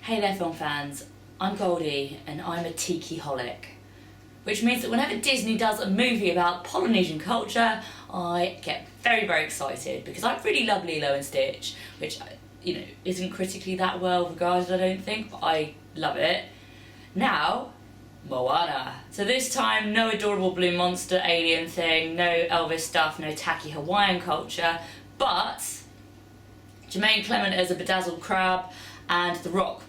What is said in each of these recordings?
Hey there film fans, I'm Goldy and I'm a tiki-holic. Which means that whenever Disney does a movie about Polynesian culture, I get very, very excited because I really love Lilo and Stitch, which, isn't critically that well regarded, I don't think, but I love it. Now, Moana. So this time, no adorable blue monster alien thing, no Elvis stuff, no tacky Hawaiian culture, but Jemaine Clement as a bedazzled crab and The Rock.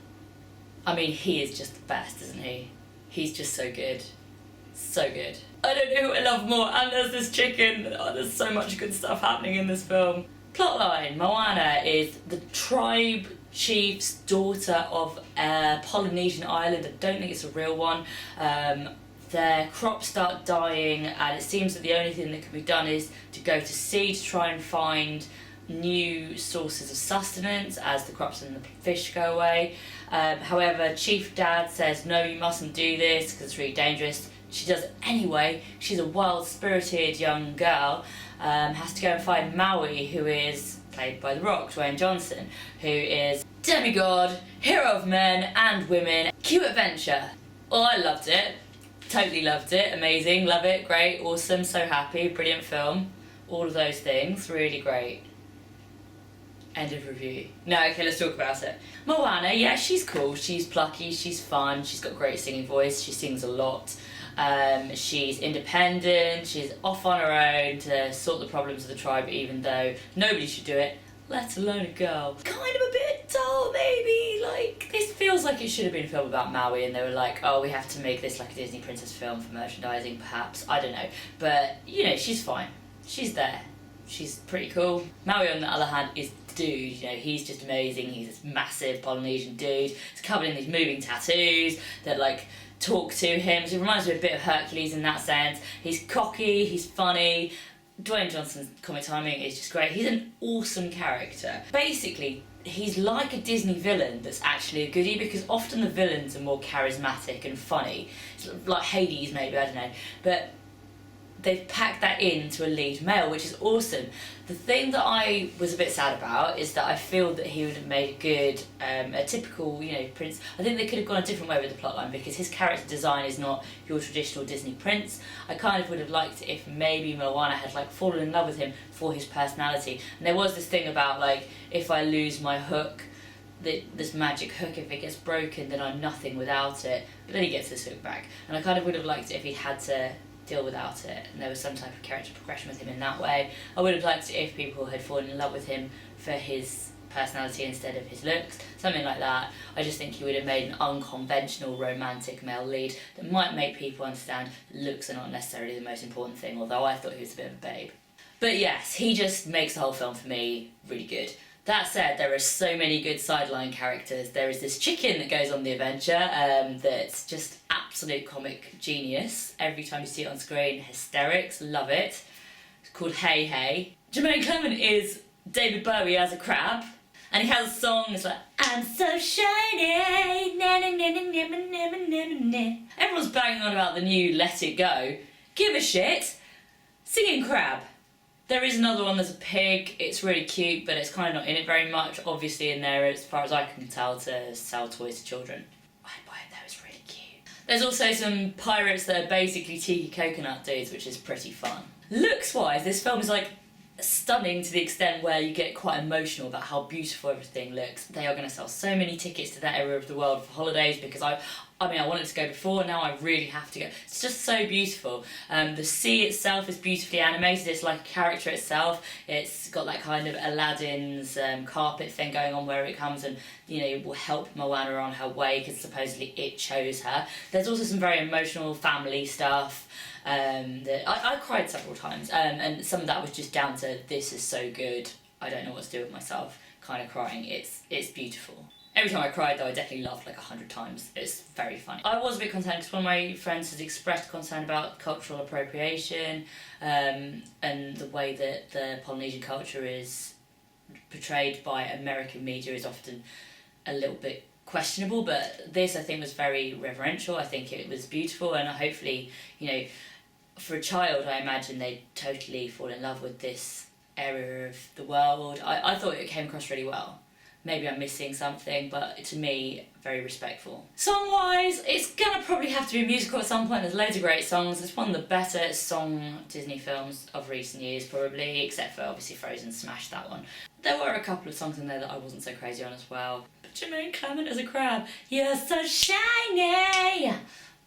I mean, he is just the best, isn't he? He's just so good. So good. I don't know who I love more, and there's this chicken. Oh, there's so much good stuff happening in this film. Plotline: Moana is the tribe chief's daughter of a Polynesian island. I don't think it's a real one. Their crops start dying, and it seems that the only thing that can be done is to go to sea to try and find new sources of sustenance as the crops and the fish go away. However, Chief Dad says, no, you mustn't do this because it's really dangerous. She does it anyway. She's a wild-spirited young girl. Has to go and find Maui, who is played by The Rock, Duane, who is demigod, hero of men and women. Cute adventure. Oh, I loved it. Totally loved it. Amazing. Love it. Great. Awesome. So happy. Brilliant film. All of those things. Really great. End of review. No, okay, let's talk about it. Moana, yeah, she's cool. She's plucky. She's fun. She's got a great singing voice. She sings a lot. She's independent. She's off on her own to sort the problems of the tribe, even though nobody should do it, let alone a girl. Kind of a bit dull, maybe. Like, this feels like it should have been a film about Maui, and they were like, oh, we have to make this like a Disney princess film for merchandising, perhaps. I don't know. But, she's fine. She's there. She's pretty cool. Maui, on the other hand, is the dude. He's just amazing. He's this massive Polynesian dude. He's covered in these moving tattoos that, talk to him. So it reminds me a bit of Hercules in that sense. He's cocky, he's funny. Dwayne Johnson's comic timing is just great. He's an awesome character. Basically, he's like a Disney villain that's actually a goodie, because often the villains are more charismatic and funny. It's like Hades, maybe, I don't know. But they've packed that into a lead male, which is awesome. The thing that I was a bit sad about is that I feel that he would have made a good, a typical, prince. I think they could have gone a different way with the plotline, because his character design is not your traditional Disney prince. I kind of would have liked it if maybe Moana had fallen in love with him for his personality. And there was this thing about if I lose my hook, this magic hook, if it gets broken, then I'm nothing without it. But then he gets this hook back, and I kind of would have liked it if he had to deal without it, and there was some type of character progression with him in that way. I would have liked it if people had fallen in love with him for his personality instead of his looks, something like that. I just think he would have made an unconventional romantic male lead that might make people understand that looks are not necessarily the most important thing, although I thought he was a bit of a babe. But yes, he just makes the whole film for me really good. That said, there are so many good sideline characters. There is this chicken that goes on the adventure that's just absolute comic genius. Every time you see it on screen, hysterics, love it. It's called Hey Hey. Jemaine Clement is David Bowie as a crab, and he has a song that's like, I'm so shiny, na na na na na na na na na. Everyone's banging on about the new Let It Go. Give a shit. Singing crab. There is another one, there's a pig. It's really cute, but it's kind of not in it very much. Obviously in there, as far as I can tell, to sell toys to children. I'd buy it though, it's really cute. There's also some pirates that are basically tiki coconut dudes, which is pretty fun. Looks-wise, this film is stunning to the extent where you get quite emotional about how beautiful everything looks. They are going to sell so many tickets to that area of the world for holidays, because I wanted to go before, now I really have to go. It's just so beautiful. The sea itself is beautifully animated. It's like a character itself. It's got that kind of Aladdin's carpet thing going on where it comes and, it will help Moana on her way because supposedly it chose her. There's also some very emotional family stuff. That I cried several times, and some of that was just down to this is so good, I don't know what to do with myself kind of crying. It's beautiful. Every time I cried though, I definitely laughed 100 times. It's very funny. I was a bit concerned because one of my friends has expressed concern about cultural appropriation, and the way that the Polynesian culture is portrayed by American media is often a little bit questionable, but this I think was very reverential. I think it was beautiful, and hopefully, for a child, I imagine they'd totally fall in love with this area of the world. I thought it came across really well. maybe I'm missing something, but to me, very respectful. Song-wise, it's gonna probably have to be a musical at some point. There's loads of great songs. It's one of the better song Disney films of recent years, probably, except for obviously Frozen smashed that one. There were a couple of songs in there that I wasn't so crazy on as well. But Jemaine Clement as a crab, you're so shiny!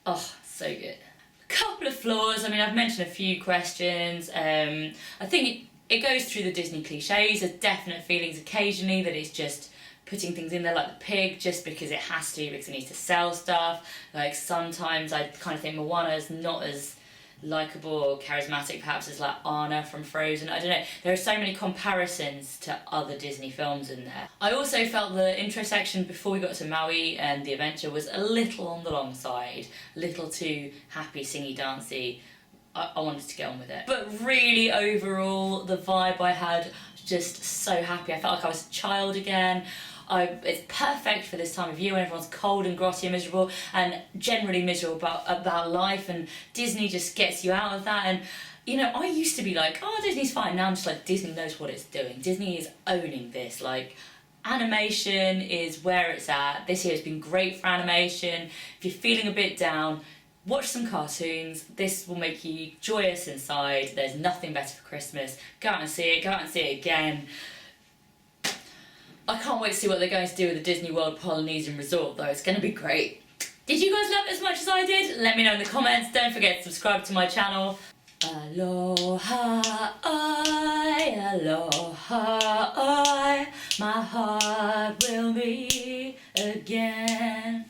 Oh, so good. A couple of flaws. I mean, I've mentioned a few questions. I think it goes through the Disney cliches. There's definite feelings occasionally that it's just putting things in there like the pig just because it has to, because it needs to sell stuff. Like sometimes I kind of think Moana is not as likeable or charismatic perhaps as like Anna from Frozen. I don't know, there are so many comparisons to other Disney films in there. I also felt the intro section before we got to Maui and the adventure was a little on the long side, a little too happy, singy, dancey. I wanted to get on with it. But really overall, the vibe I had, just so happy. I felt like I was a child again. It's perfect for this time of year when everyone's cold and grotty and miserable and generally miserable about life, and Disney just gets you out of that. And you know, I used to be like, oh, Disney's fine. Now I'm just like, Disney knows what it's doing. Disney is owning this. Like, animation is where it's at. This year has been great for animation. If you're feeling a bit down, watch some cartoons. This will make you joyous inside. There's nothing better for Christmas. Go out and see it. Go out and see it again. I can't wait to see what they're going to do with the Disney World Polynesian Resort though. It's going to be great. Did you guys love it as much as I did? Let me know in the comments. Don't forget to subscribe to my channel. Aloha, aloha, my heart will beat again.